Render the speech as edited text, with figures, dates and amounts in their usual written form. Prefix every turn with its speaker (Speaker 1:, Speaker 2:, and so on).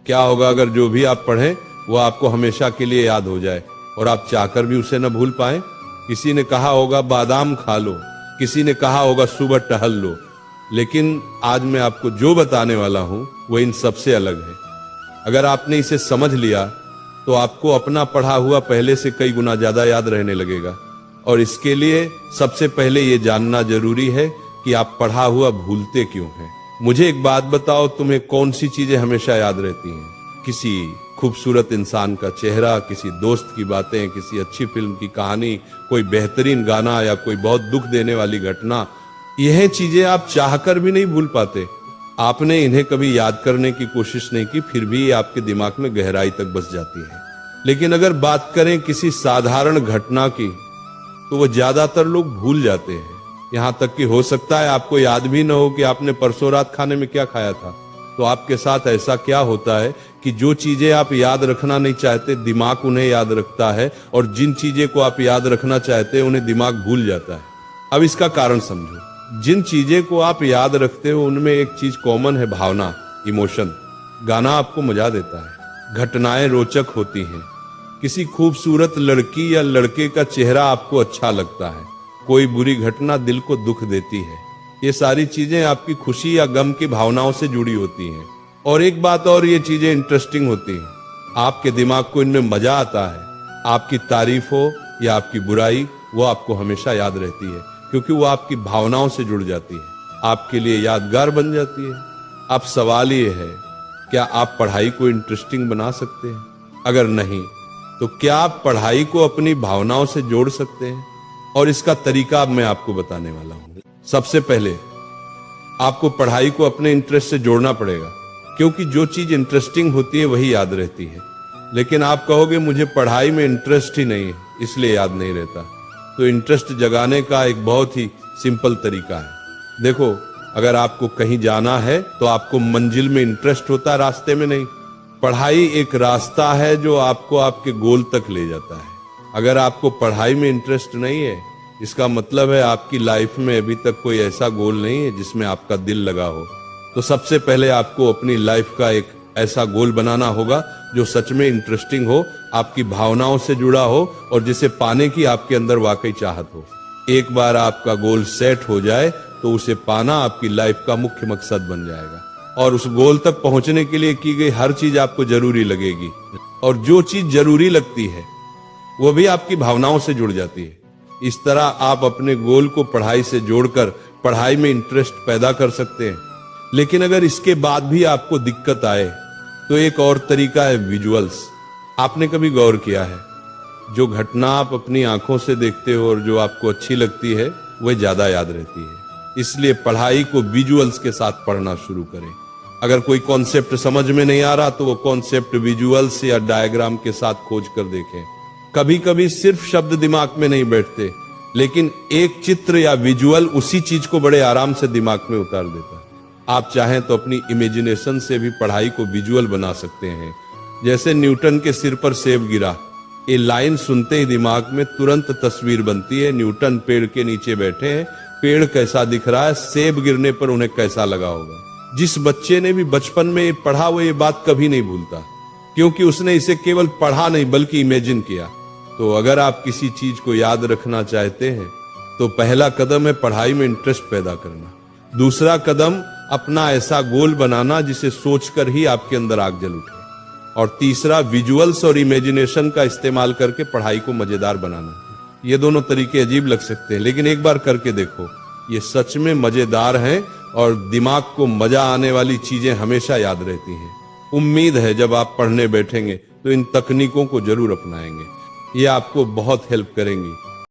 Speaker 1: क्या होगा अगर जो भी आप पढ़ें वो आपको हमेशा के लिए याद हो जाए और आप चाहकर भी उसे न भूल पाए। किसी ने कहा होगा बादाम खा लो, किसी ने कहा होगा सुबह टहल लो, लेकिन आज मैं आपको जो बताने वाला हूं वो इन सबसे अलग है। अगर आपने इसे समझ लिया तो आपको अपना पढ़ा हुआ पहले से कई गुना ज्यादा याद रहने लगेगा। और इसके लिए सबसे पहले ये जानना जरूरी है कि आप पढ़ा हुआ भूलते क्यों हैं। मुझे एक बात बताओ, तुम्हें कौन सी चीजें हमेशा याद रहती हैं? किसी खूबसूरत इंसान का चेहरा, किसी दोस्त की बातें, किसी अच्छी फिल्म की कहानी, कोई बेहतरीन गाना या कोई बहुत दुख देने वाली घटना। यह चीजें आप चाहकर भी नहीं भूल पाते। आपने इन्हें कभी याद करने की कोशिश नहीं की, फिर भी आपके दिमाग में गहराई तक बस जाती है। लेकिन अगर बात करें किसी साधारण घटना की तो वो ज्यादातर लोग भूल जाते हैं। यहां तक कि हो सकता है आपको याद भी न हो कि आपने परसों रात खाने में क्या खाया था। तो आपके साथ ऐसा क्या होता है कि जो चीजें आप याद रखना नहीं चाहते दिमाग उन्हें याद रखता है, और जिन चीजें को आप याद रखना चाहते हैं उन्हें दिमाग भूल जाता है। अब इसका कारण समझो। जिन चीजें को आप याद रखते हो उनमें एक चीज कॉमन है, भावना, इमोशन। गाना आपको मजा देता है, घटनाएं रोचक होती हैं, किसी खूबसूरत लड़की या लड़के का चेहरा आपको अच्छा लगता है, कोई बुरी घटना दिल को दुख देती है। ये सारी चीजें आपकी खुशी या गम की भावनाओं से जुड़ी होती हैं। और एक बात और, ये चीजें इंटरेस्टिंग होती हैं, आपके दिमाग को इनमें मजा आता है। आपकी तारीफ हो या आपकी बुराई, वो आपको हमेशा याद रहती है, क्योंकि वो आपकी भावनाओं से जुड़ जाती है, आपके लिए यादगार बन जाती है। अब सवाल ये है, क्या आप पढ़ाई को इंटरेस्टिंग बना सकते हैं? अगर नहीं तो क्या आप पढ़ाई को अपनी भावनाओं से जोड़ सकते हैं? और इसका तरीका अब मैं आपको बताने वाला हूं। सबसे पहले आपको पढ़ाई को अपने इंटरेस्ट से जोड़ना पड़ेगा, क्योंकि जो चीज इंटरेस्टिंग होती है वही याद रहती है। लेकिन आप कहोगे मुझे पढ़ाई में इंटरेस्ट ही नहीं है इसलिए याद नहीं रहता। तो इंटरेस्ट जगाने का एक बहुत ही सिंपल तरीका है। देखो, अगर आपको कहीं जाना है तो आपको मंजिल में इंटरेस्ट होता है, रास्ते में नहीं। पढ़ाई एक रास्ता है जो आपको आपके गोल तक ले जाता है। अगर आपको पढ़ाई में इंटरेस्ट नहीं है, इसका मतलब है आपकी लाइफ में अभी तक कोई ऐसा गोल नहीं है जिसमें आपका दिल लगा हो। तो सबसे पहले आपको अपनी लाइफ का एक ऐसा गोल बनाना होगा जो सच में इंटरेस्टिंग हो, आपकी भावनाओं से जुड़ा हो और जिसे पाने की आपके अंदर वाकई चाहत हो। एक बार आपका गोल सेट हो जाए तो उसे पाना आपकी लाइफ का मुख्य मकसद बन जाएगा, और उस गोल तक पहुंचने के लिए की गई हर चीज आपको जरूरी लगेगी। और जो चीज जरूरी लगती है वो भी आपकी भावनाओं से जुड़ जाती है। इस तरह आप अपने गोल को पढ़ाई से जोड़कर पढ़ाई में इंटरेस्ट पैदा कर सकते हैं। लेकिन अगर इसके बाद भी आपको दिक्कत आए तो एक और तरीका है, विजुअल्स। आपने कभी गौर किया है, जो घटना आप अपनी आंखों से देखते हो और जो आपको अच्छी लगती है वह ज्यादा याद रहती है। इसलिए पढ़ाई को विजुअल्स के साथ पढ़ना शुरू करें। अगर कोई कॉन्सेप्ट समझ में नहीं आ रहा तो वो कॉन्सेप्ट विजुअल्स या डायग्राम के साथ खोज कर देखें। कभी कभी सिर्फ शब्द दिमाग में नहीं बैठते, लेकिन एक चित्र या विजुअल उसी चीज को बड़े आराम से दिमाग में उतार देता है। आप चाहें तो अपनी इमेजिनेशन से भी पढ़ाई को विजुअल बना सकते हैं। जैसे न्यूटन के सिर पर सेब गिरा, ये लाइन सुनते ही दिमाग में तुरंत तस्वीर बनती है। न्यूटन पेड़ के नीचे बैठे हैं, पेड़ कैसा दिख रहा है, सेब गिरने पर उन्हें कैसा लगा होगा। जिस बच्चे ने भी बचपन में ये पढ़ा वो ये बात कभी नहीं भूलता, क्योंकि उसने इसे केवल पढ़ा नहीं बल्कि इमेजिन किया। तो अगर आप किसी चीज को याद रखना चाहते हैं तो पहला कदम है पढ़ाई में इंटरेस्ट पैदा करना। दूसरा कदम अपना ऐसा गोल बनाना जिसे सोचकर ही आपके अंदर आग जल उठे। और तीसरा विजुअल्स और इमेजिनेशन का इस्तेमाल करके पढ़ाई को मजेदार बनाना। ये दोनों तरीके अजीब लग सकते हैं, लेकिन एक बार करके देखो, ये सच में मजेदार हैं और दिमाग को मजा आने वाली चीजें हमेशा याद रहती हैं। उम्मीद है जब आप पढ़ने बैठेंगे तो इन तकनीकों को जरूर अपनाएंगे, ये आपको बहुत हेल्प करेंगी।